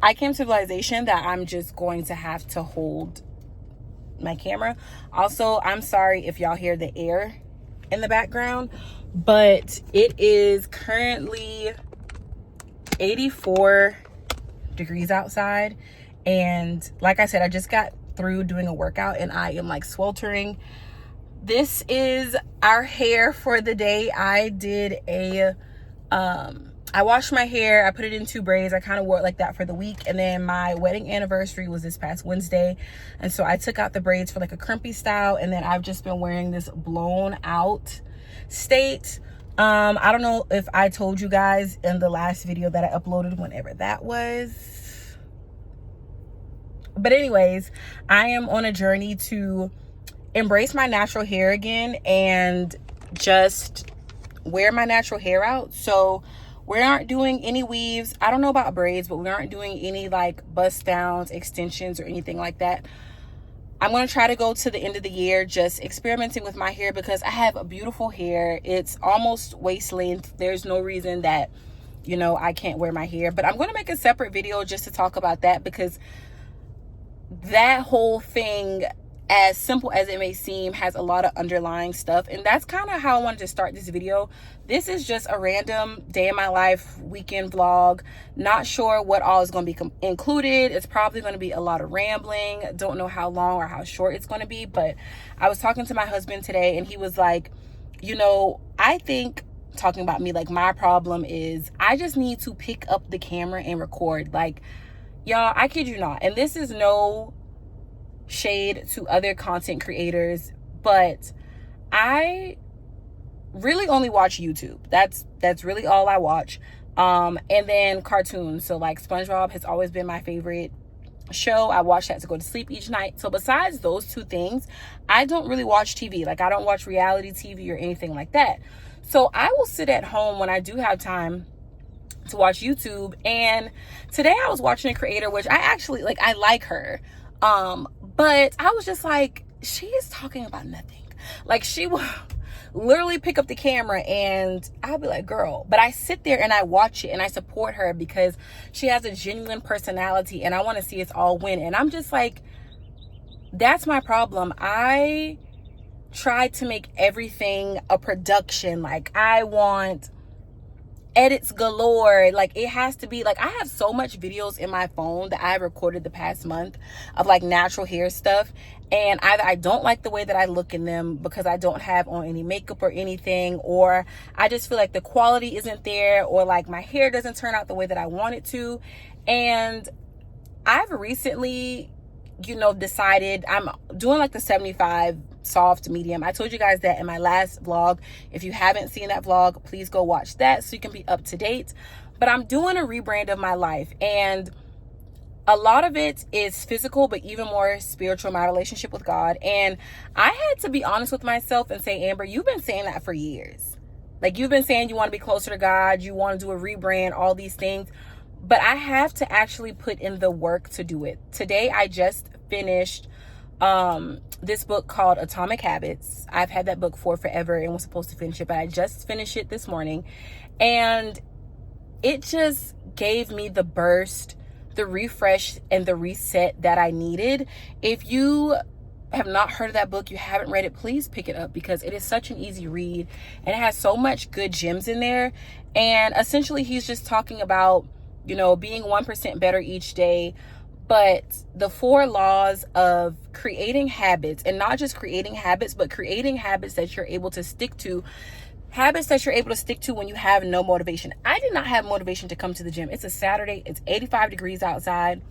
I came to the realization that I'm just going to have to hold my camera. Also, I'm sorry if y'all hear the air in the background, but it is currently 84 degrees outside, and like I said, I just got through doing a workout and I am like sweltering. This is our hair for the day. I did a I washed my hair, I put it in 2 braids. I kind of wore it like that for the week, and then my wedding anniversary was this past Wednesday, and so I took out the braids for like a crimpy style, and then I've just been wearing this blown out state. I don't know if I told you guys in the last video that I uploaded, whenever that was, but anyways, I am on a journey to embrace my natural hair again and just wear my natural hair out. So we aren't doing any weaves. I don't know about braids, but we aren't doing any like bust downs, extensions, or anything like that. I'm going to try to go to the end of the year just experimenting with my hair, because I have a beautiful hair. It's almost waist length. There's no reason that, you know, I can't wear my hair. But I'm going to make a separate video just to talk about that, because that whole thing, as simple as it may seem, has a lot of underlying stuff. And that's kind of how I wanted to start this video. This is just a random day in my life weekend vlog. Not sure what all is going to be included. It's probably going to be a lot of rambling. Don't know how long or how short it's going to be. But I was talking to my husband today, and he was like, you know, I think, talking about me, like, my problem is I just need to pick up the camera and record. Like, y'all, I kid you not. And this is no shade to other content creators, but I really only watch YouTube. That's really all I watch. And then cartoons. So like SpongeBob has always been my favorite show. I watch that to go to sleep each night. So besides those 2 things, I don't really watch TV. Like, I don't watch reality TV or anything like that. So I will sit at home when I do have time to watch YouTube. And today I was watching a creator, which I actually like. I like her. But I was just like, she is talking about nothing. Like, she will literally pick up the camera and I'll be like, girl. But I sit there and I watch it and I support her because she has a genuine personality and I want to see us all win. And I'm just like, that's my problem. I try to make everything a production. Like, I want edits galore. Like, it has to be like, I have so much videos in my phone that I have recorded the past month of like natural hair stuff, and either I don't like the way that I look in them because I don't have on any makeup or anything, or I just feel like the quality isn't there, or like my hair doesn't turn out the way that I want it to. And I've recently, you know, decided I'm doing like the 75 soft medium. I told you guys that in my last vlog. If you haven't seen that vlog, please go watch that so you can be up to date. But I'm doing a rebrand of my life, and a lot of it is physical, but even more spiritual, my relationship with God. And I had to be honest with myself and say, Amber, you've been saying that for years. Like, you've been saying you want to be closer to God, you want to do a rebrand, all these things. But I have to actually put in the work to do it. Today, I just finished this book called Atomic Habits. I've had that book for forever and was supposed to finish it, but I just finished it this morning. And it just gave me the burst, the refresh, and the reset that I needed. If you have not heard of that book, you haven't read it, please pick it up, because it is such an easy read and it has so much good gems in there. And essentially, he's just talking about, you know, being 1% better each day, but the 4 laws of creating habits, and not just creating habits, but creating habits that you're able to stick to. Habits that you're able to stick to when you have no motivation. I did not have motivation to come to the gym. It's a Saturday. It's 85 degrees outside.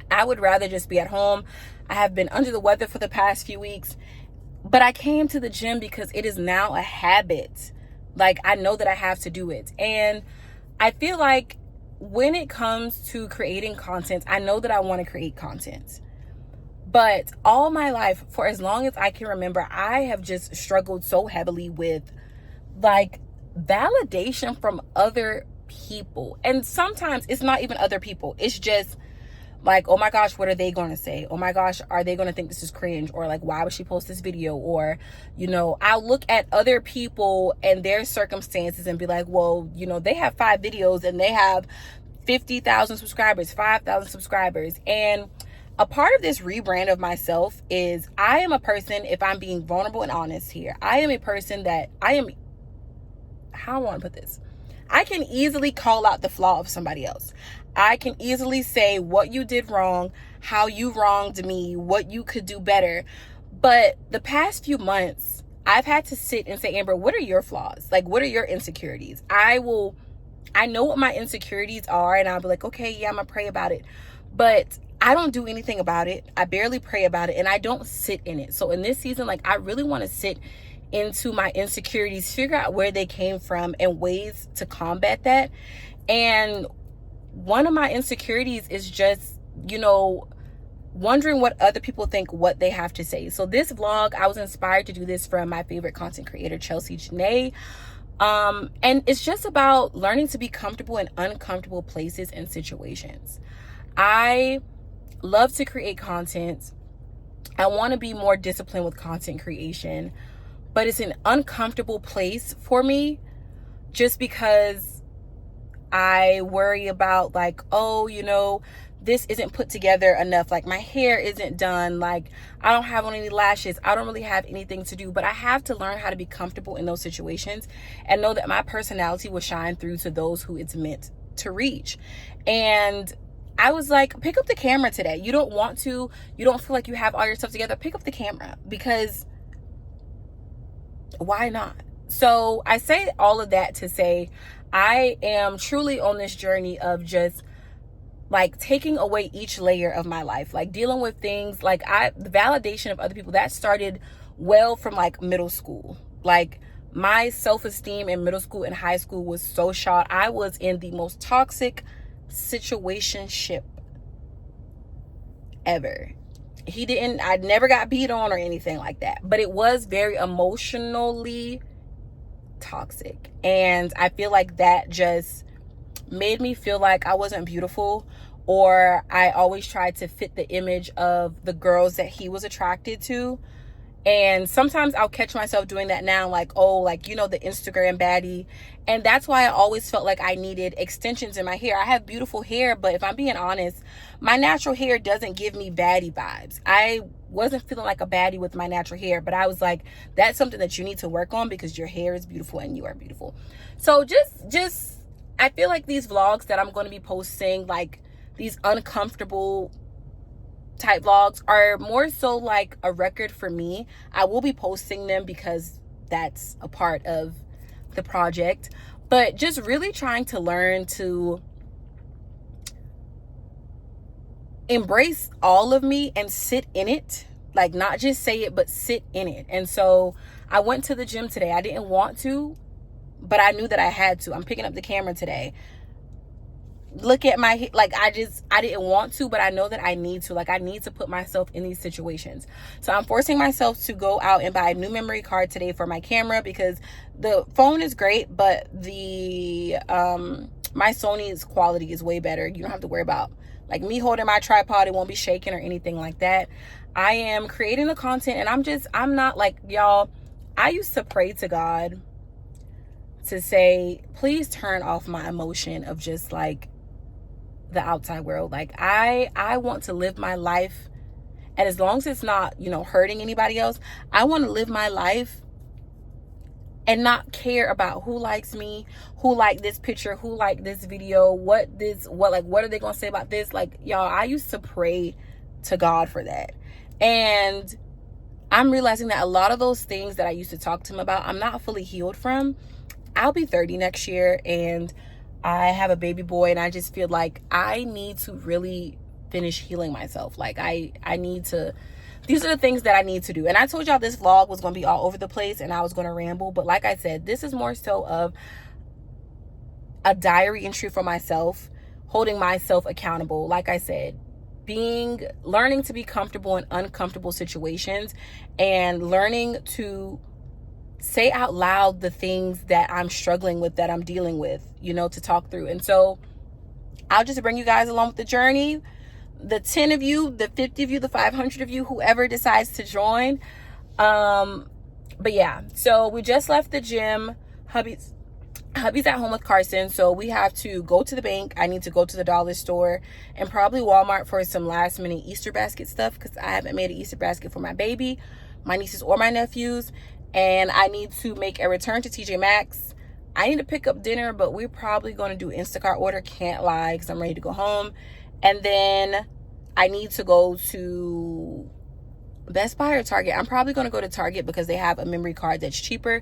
I would rather just be at home. I have been under the weather for the past few weeks, but I came to the gym because it is now a habit. Like, I know that I have to do it. And I feel like when it comes to creating content, I know that I want to create content. But all my life, for as long as I can remember, I have just struggled so heavily with like validation from other people. And sometimes it's not even other people. It's just like, oh my gosh, what are they going to say? Oh my gosh, are they going to think this is cringe? Or like, why would she post this video? Or, you know, I'll look at other people and their circumstances and be like, well, you know, they have 5 videos and they have 50,000 subscribers, 5,000 subscribers. And a part of this rebrand of myself is I am a person, if I'm being vulnerable and honest here, I am a person that how I want to put this? I can easily call out the flaw of somebody else. I can easily say what you did wrong, how you wronged me, what you could do better. But the past few months, I've had to sit and say, Amber, what are your flaws? Like, what are your insecurities? I know what my insecurities are, and I'll be like, okay, yeah, I'm gonna pray about it. But I don't do anything about it. I barely pray about it, and I don't sit in it. So in this season, like, I really want to sit into my insecurities, figure out where they came from and ways to combat that. And one of my insecurities is just, wondering what other people think, what they have to say. So this vlog, I was inspired to do this from my favorite content creator, Chelsea Janae. And it's just about learning to be comfortable in uncomfortable places and situations. I love to create content. I want to be more disciplined with content creation, but it's an uncomfortable place for me just because I worry about like, this isn't put together enough. Like my hair isn't done. Like I don't have on any lashes. I don't really have anything to do, but I have to learn how to be comfortable in those situations and know that my personality will shine through to those who it's meant to reach. And I was like, pick up the camera today. You don't feel like you have all your stuff together. Pick up the camera, because why not? So I say all of that to say, I am truly on this journey of just like taking away each layer of my life, like dealing with things like the validation of other people that started well from like middle school. Like my self-esteem in middle school and high school was so shot. I was in the most toxic situationship ever. I never got beat on or anything like that, but it was very emotionally toxic. And I feel like that just made me feel like I wasn't beautiful, or I always tried to fit the image of the girls that he was attracted to. And sometimes I'll catch myself doing that now, like, the Instagram baddie. And that's why I always felt like I needed extensions in my hair. I have beautiful hair, but if I'm being honest, my natural hair doesn't give me baddie vibes. I wasn't feeling like a baddie with my natural hair, but I was like, that's something that you need to work on because your hair is beautiful and you are beautiful. So just I feel like these vlogs that I'm going to be posting, like these uncomfortable type vlogs, are more so like a record for me. I will be posting them because that's a part of the project, but just really trying to learn to embrace all of me and sit in it, like not just say it, but sit in it. And so I went to the gym today. I didn't want to, but I knew that I had to. I'm picking up the camera today. Look at my, like, I didn't want to, but I know that I need to. Like, I need to put myself in these situations. So I'm forcing myself to go out and buy a new memory card today for my camera, because the phone is great, but the my Sony's quality is way better. You don't have to worry about like me holding my tripod. It won't be shaking or anything like that. I am creating the content, and I'm not like, y'all, I used to pray to God to say, please turn off my emotion of just like the outside world. Like I want to live my life, and as long as it's not, hurting anybody else, I want to live my life and not care about who likes me, who liked this picture, who liked this video, what are they gonna say about this? Like, y'all, I used to pray to God for that. And I'm realizing that a lot of those things that I used to talk to him about, I'm not fully healed from. I'll be 30 next year, and I have a baby boy, and I just feel like I need to really finish healing myself. Like I need to, these are the things that I need to do. And I told y'all this vlog was going to be all over the place and I was going to ramble, but like I said, this is more so of a diary entry for myself, holding myself accountable. Like I said, learning to be comfortable in uncomfortable situations, and learning to say out loud the things that I'm struggling with, that I'm dealing with, to talk through. And so I'll just bring you guys along with the journey. The 10 of you, the 50 of you, the 500 of you, whoever decides to join. But yeah, so we just left the gym. Hubby's hubby's at home with Carson, so we have to go to the bank. I need to go to the dollar store and probably Walmart for some last minute Easter basket stuff, because I haven't made an Easter basket for my baby, my nieces, or my nephews. And I need to make a return to TJ Maxx. I need to pick up dinner, but we're probably going to do Instacart order, can't lie, because I'm ready to go home. And then I need to go to Best Buy or Target. I'm probably going to go to Target because they have a memory card that's cheaper,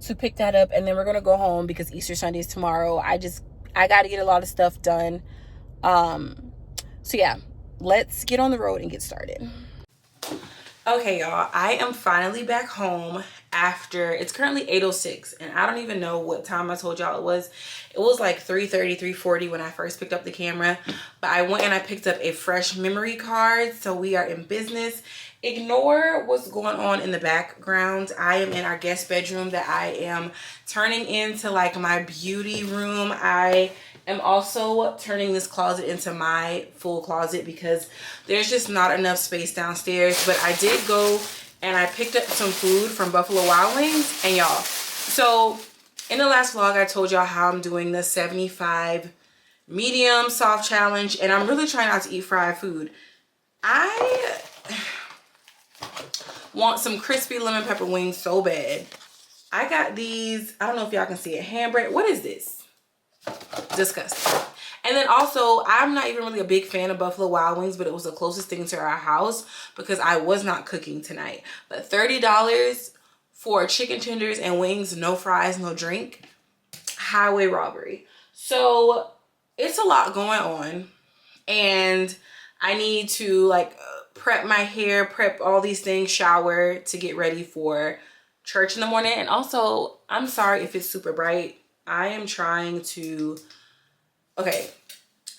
to pick that up. And then we're going to go home because Easter Sunday is tomorrow. I got to get a lot of stuff done. So yeah, let's get on the road and get started. Okay, y'all, I am finally back home after, it's currently 8:06, and I don't even know what time I told y'all it was. It was like 3:30, 3:40 when I first picked up the camera, but I went and I picked up a fresh memory card, so we are in business. Ignore what's going on in the background. I am in our guest bedroom that I am turning into like my beauty room. I am also turning this closet into my full closet because there's just not enough space downstairs. But I did go and I picked up some food from Buffalo Wild Wings. And y'all, so in the last vlog, I told y'all how I'm doing the 75 medium soft challenge, and I'm really trying not to eat fried food. I want some crispy lemon pepper wings so bad. I got these, I don't know if y'all can see it, hand bread. What is this? Disgusting. And then also, I'm not even really a big fan of Buffalo Wild Wings, but it was the closest thing to our house because I was not cooking tonight. But $30 for chicken tenders and wings, no fries, no drink. Highway robbery. So it's a lot going on, and I need to like prep my hair, prep all these things, shower to get ready for church in the morning. And also, I'm sorry if it's super bright. I am trying to, okay,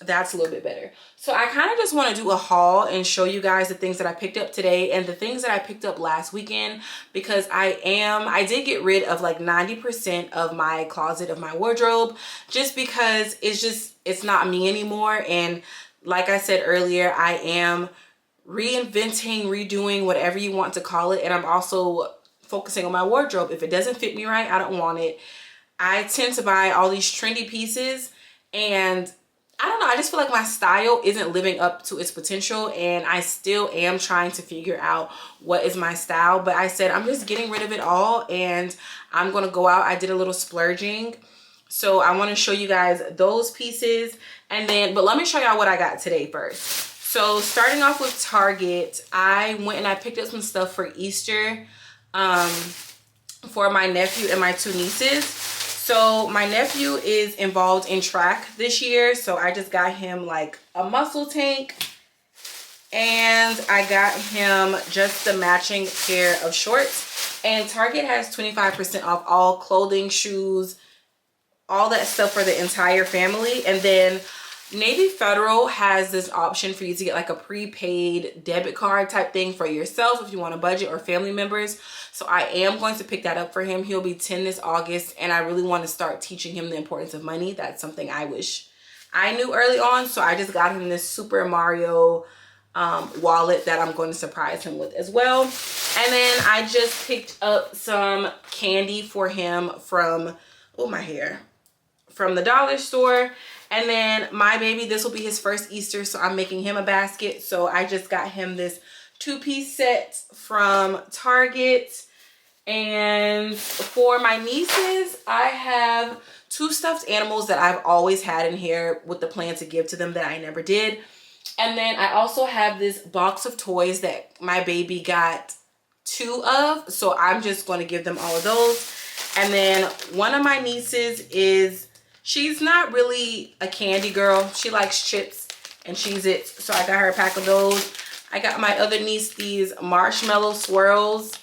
that's a little bit better. So I kind of just want to do a haul and show you guys the things that I picked up today and the things that I picked up last weekend, because I did get rid of like 90% of my closet, of my wardrobe, just because it's not me anymore. And like I said earlier, I am reinventing, redoing, whatever you want to call it. And I'm also focusing on my wardrobe. If it doesn't fit me right, I don't want it. I tend to buy all these trendy pieces, and I don't know, I just feel like my style isn't living up to its potential, and I still am trying to figure out what is my style. But I said I'm just getting rid of it all, and I'm gonna go out. I did a little splurging, so I want to show you guys those pieces. And then, but let me show y'all what I got today first. So starting off with Target, I went and I picked up some stuff for Easter for my nephew and my two nieces. So my nephew is involved in track this year, so I just got him like a muscle tank, and I got him just the matching pair of shorts. And Target has 25% off all clothing, shoes, all that stuff for the entire family. And then Navy Federal has this option for you to get like a prepaid debit card type thing for yourself if you want a budget, or family members. So I am going to pick that up for him. He'll be 10 this August, and I really want to start teaching him the importance of money. That's something I wish I knew early on. So I just got him this Super Mario wallet that I'm going to surprise him with as well. And then I just picked up some candy for him from, oh, my hair, from the dollar store. And then my baby, this will be his first Easter, so I'm making him a basket. So I just got him this 2-piece set from Target. And for my nieces, I have 2 stuffed animals that I've always had in here with the plan to give to them that I never did. And then I also have this box of toys that my baby got 2 of, so I'm just going to give them all of those. And then one of my nieces she's not really a candy girl. She likes chips and Cheez-Its, so I got her a pack of those. I got my other niece these marshmallow swirls.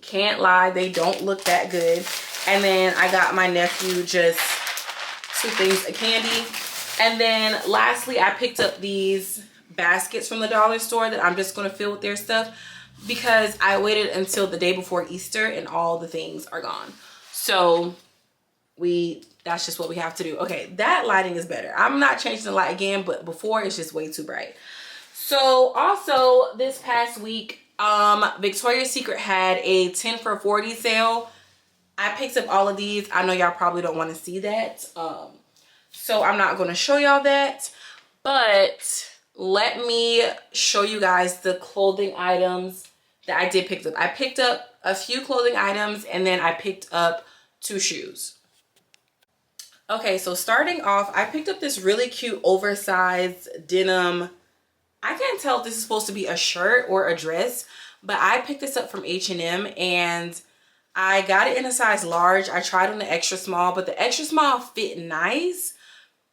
Can't lie, they don't look that good. And then I got my nephew just 2 things of candy. And then lastly, I picked up these baskets from the dollar store that I'm just going to fill with their stuff, because I waited until the day before Easter and all the things are gone. So that's just what we have to do. Okay, that lighting is better. I'm not changing the light again, but before it's just way too bright. So also this past week, Victoria's Secret had a 10 for 40 sale. I picked up all of these. I know y'all probably don't want to see that. So I'm not going to show y'all that. But let me show you guys the clothing items that I did pick up. I picked up a few clothing items and then I picked up 2 shoes. Okay, so starting off, I picked up this really cute oversized denim. I can't tell if this is supposed to be a shirt or a dress, but I picked this up from H&M and I got it in a size large. I tried on the extra small, but the extra small fit nice,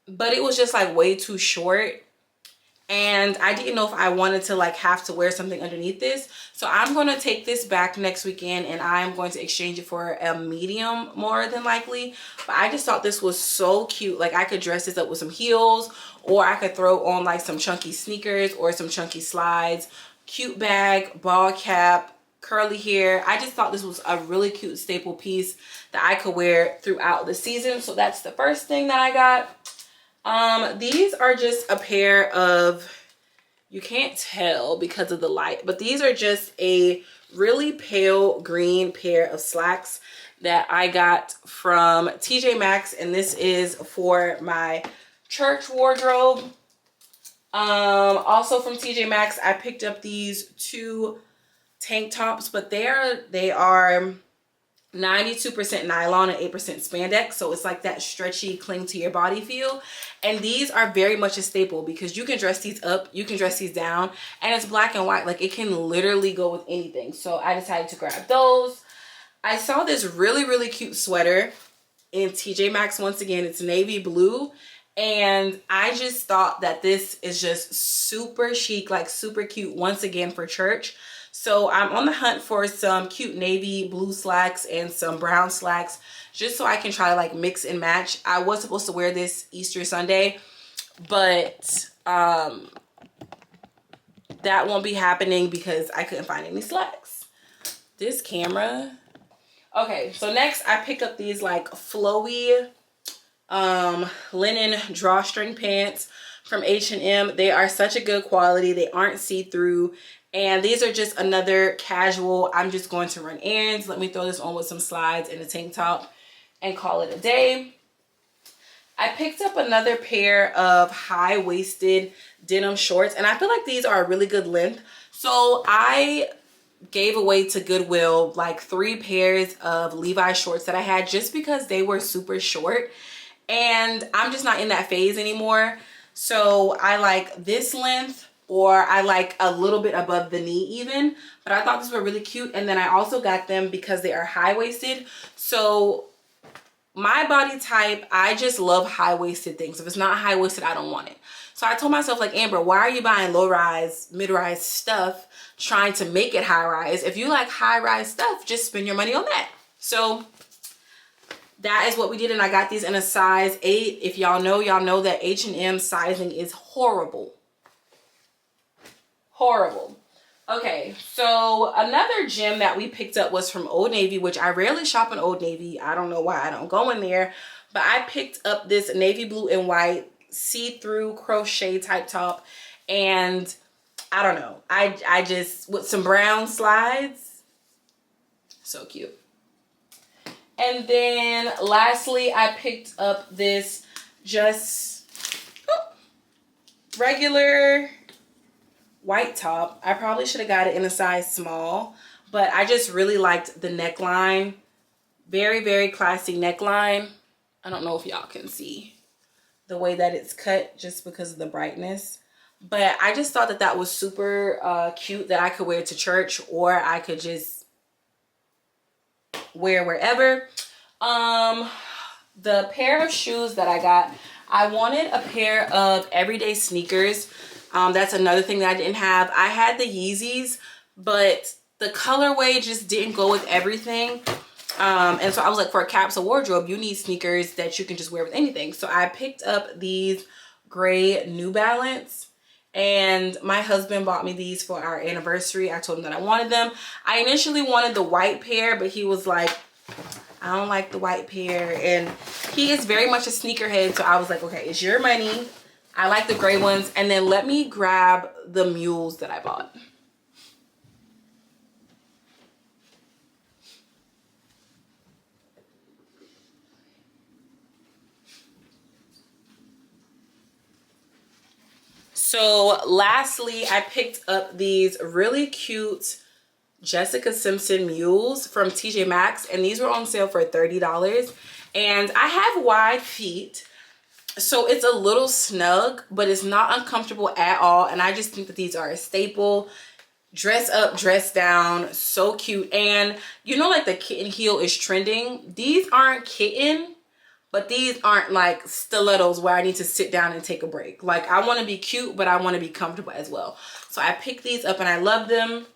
but it was just like way too short. And I didn't know if I wanted to like have to wear something underneath this. So I'm going to take this back next weekend and I'm going to exchange it for a medium more than likely. But I just thought this was so cute. Like I could dress this up with some heels, or I could throw on like some chunky sneakers or some chunky slides, cute bag, ball cap, curly hair. I just thought this was a really cute staple piece that I could wear throughout the season. So that's the first thing that I got. These are just a pair of, you can't tell because of the light, but these are just a really pale green pair of slacks that I got from TJ Maxx, and this is for my church wardrobe. Also from TJ Maxx, I picked up these 2 tank tops, but they are 92% nylon and 8% spandex, so it's like that stretchy cling to your body feel. And these are very much a staple because you can dress these up, you can dress these down, and it's black and white. Like it can literally go with anything. So I decided to grab those. I saw this really cute sweater in TJ Maxx. Once again, it's navy blue, and I just thought that this is just super chic, like super cute, once again for church. So I'm on the hunt for some cute navy blue slacks and some brown slacks, just so I can try to like mix and match. I was supposed to wear this Easter Sunday, but that won't be happening because I couldn't find any slacks. This camera. Okay, so next I pick up these like flowy linen drawstring pants from H&M. They are such a good quality. They aren't see-through. And these are just another casual, I'm just going to run errands. Let me throw this on with some slides and a tank top and call it a day. I picked up another pair of high-waisted denim shorts, and I feel like these are a really good length. So I gave away to Goodwill like 3 pairs of Levi's shorts that I had just because they were super short. And I'm just not in that phase anymore. So I like this length, or I like a little bit above the knee even, but I thought these were really cute. And then I also got them because they are high-waisted. So my body type, I just love high-waisted things. If it's not high-waisted, I don't want it. So I told myself, like, Amber, why are you buying low-rise, mid-rise stuff trying to make it high-rise? If you like high-rise stuff, just spend your money on that. So that is what we did, and I got these in a size 8. If y'all know that H&M sizing is horrible. Horrible. Okay, so another gem that we picked up was from Old Navy, which I rarely shop in Old Navy. I don't know why I don't go in there, but I picked up this navy blue and white see-through crochet type top, and I don't know, I just, with some brown slides, so cute. And then lastly, I picked up this just regular white top. I probably should have got it in a size small, but I just really liked the neckline. Very classy neckline. I don't know if y'all can see the way that it's cut just because of the brightness, but I just thought that that was super cute, that I could wear to church, or I could just wear wherever. The pair of shoes that I got, I wanted a pair of everyday sneakers. That's another thing that I didn't have. I had the Yeezys, but the colorway just didn't go with everything. And so I was like, for a capsule wardrobe, you need sneakers that you can just wear with anything. So I picked up these gray New Balance, and my husband bought me these for our anniversary. I told him that I wanted them. I initially wanted the white pair, but he was like, I don't like the white pair. And he is very much a sneakerhead, so I was like, okay, it's your money. I like the gray ones. And then let me grab the mules that I bought. So lastly, I picked up these really cute Jessica Simpson mules from TJ Maxx, and these were on sale for $30. And I have wide feet, so it's a little snug, but it's not uncomfortable at all. And I just think that these are a staple. Dress up, dress down, so cute. And you know, like the kitten heel is trending. These aren't kitten, but these aren't like stilettos where I need to sit down and take a break. Like, I want to be cute, but I want to be comfortable as well. So I picked these up and I love them.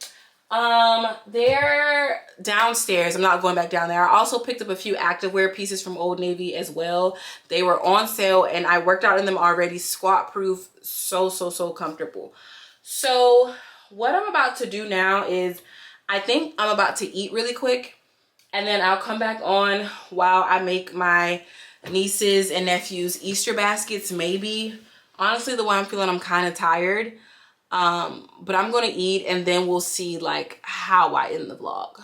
They're downstairs. I'm not going back down there. I also picked up a few activewear pieces from Old Navy as well. They were on sale and I worked out in them already. Squat proof, so comfortable. So what I'm about to do now is, I think I'm about to eat really quick, and then I'll come back on while I make my nieces and nephews Easter baskets, maybe. Honestly, the way I'm feeling, I'm kind of tired. But I'm gonna eat and then we'll see like how I end the vlog.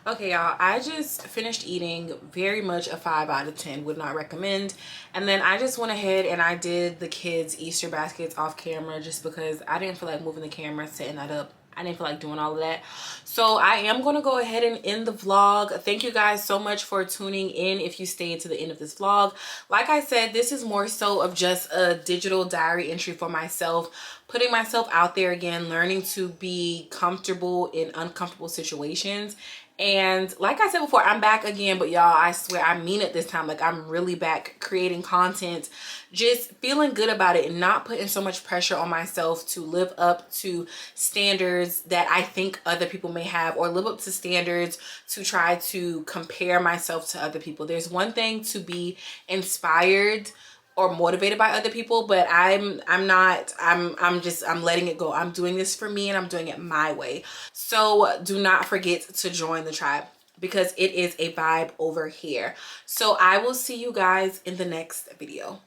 Okay, y'all, I just finished eating. Very much a 5 out of 10, would not recommend. And then I just went ahead and I did the kids Easter baskets off camera just because I didn't feel like moving the camera, setting that up. I didn't feel like doing all of that. So I am going to go ahead and end the vlog. Thank you guys so much for tuning in if you stayed to the end of this vlog. Like I said, this is more so of just a digital diary entry for myself, putting myself out there again, learning to be comfortable in uncomfortable situations. And like I said before, I'm back again, but y'all, I swear I mean it this time. Like, I'm really back creating content, just feeling good about it and not putting so much pressure on myself to live up to standards that I think other people may have, or live up to standards to try to compare myself to other people. There's one thing to be inspired or motivated by other people, but I'm letting it go. I'm doing this for me and I'm doing it my way. So do not forget to join the tribe because it is a vibe over here. So I will see you guys in the next video.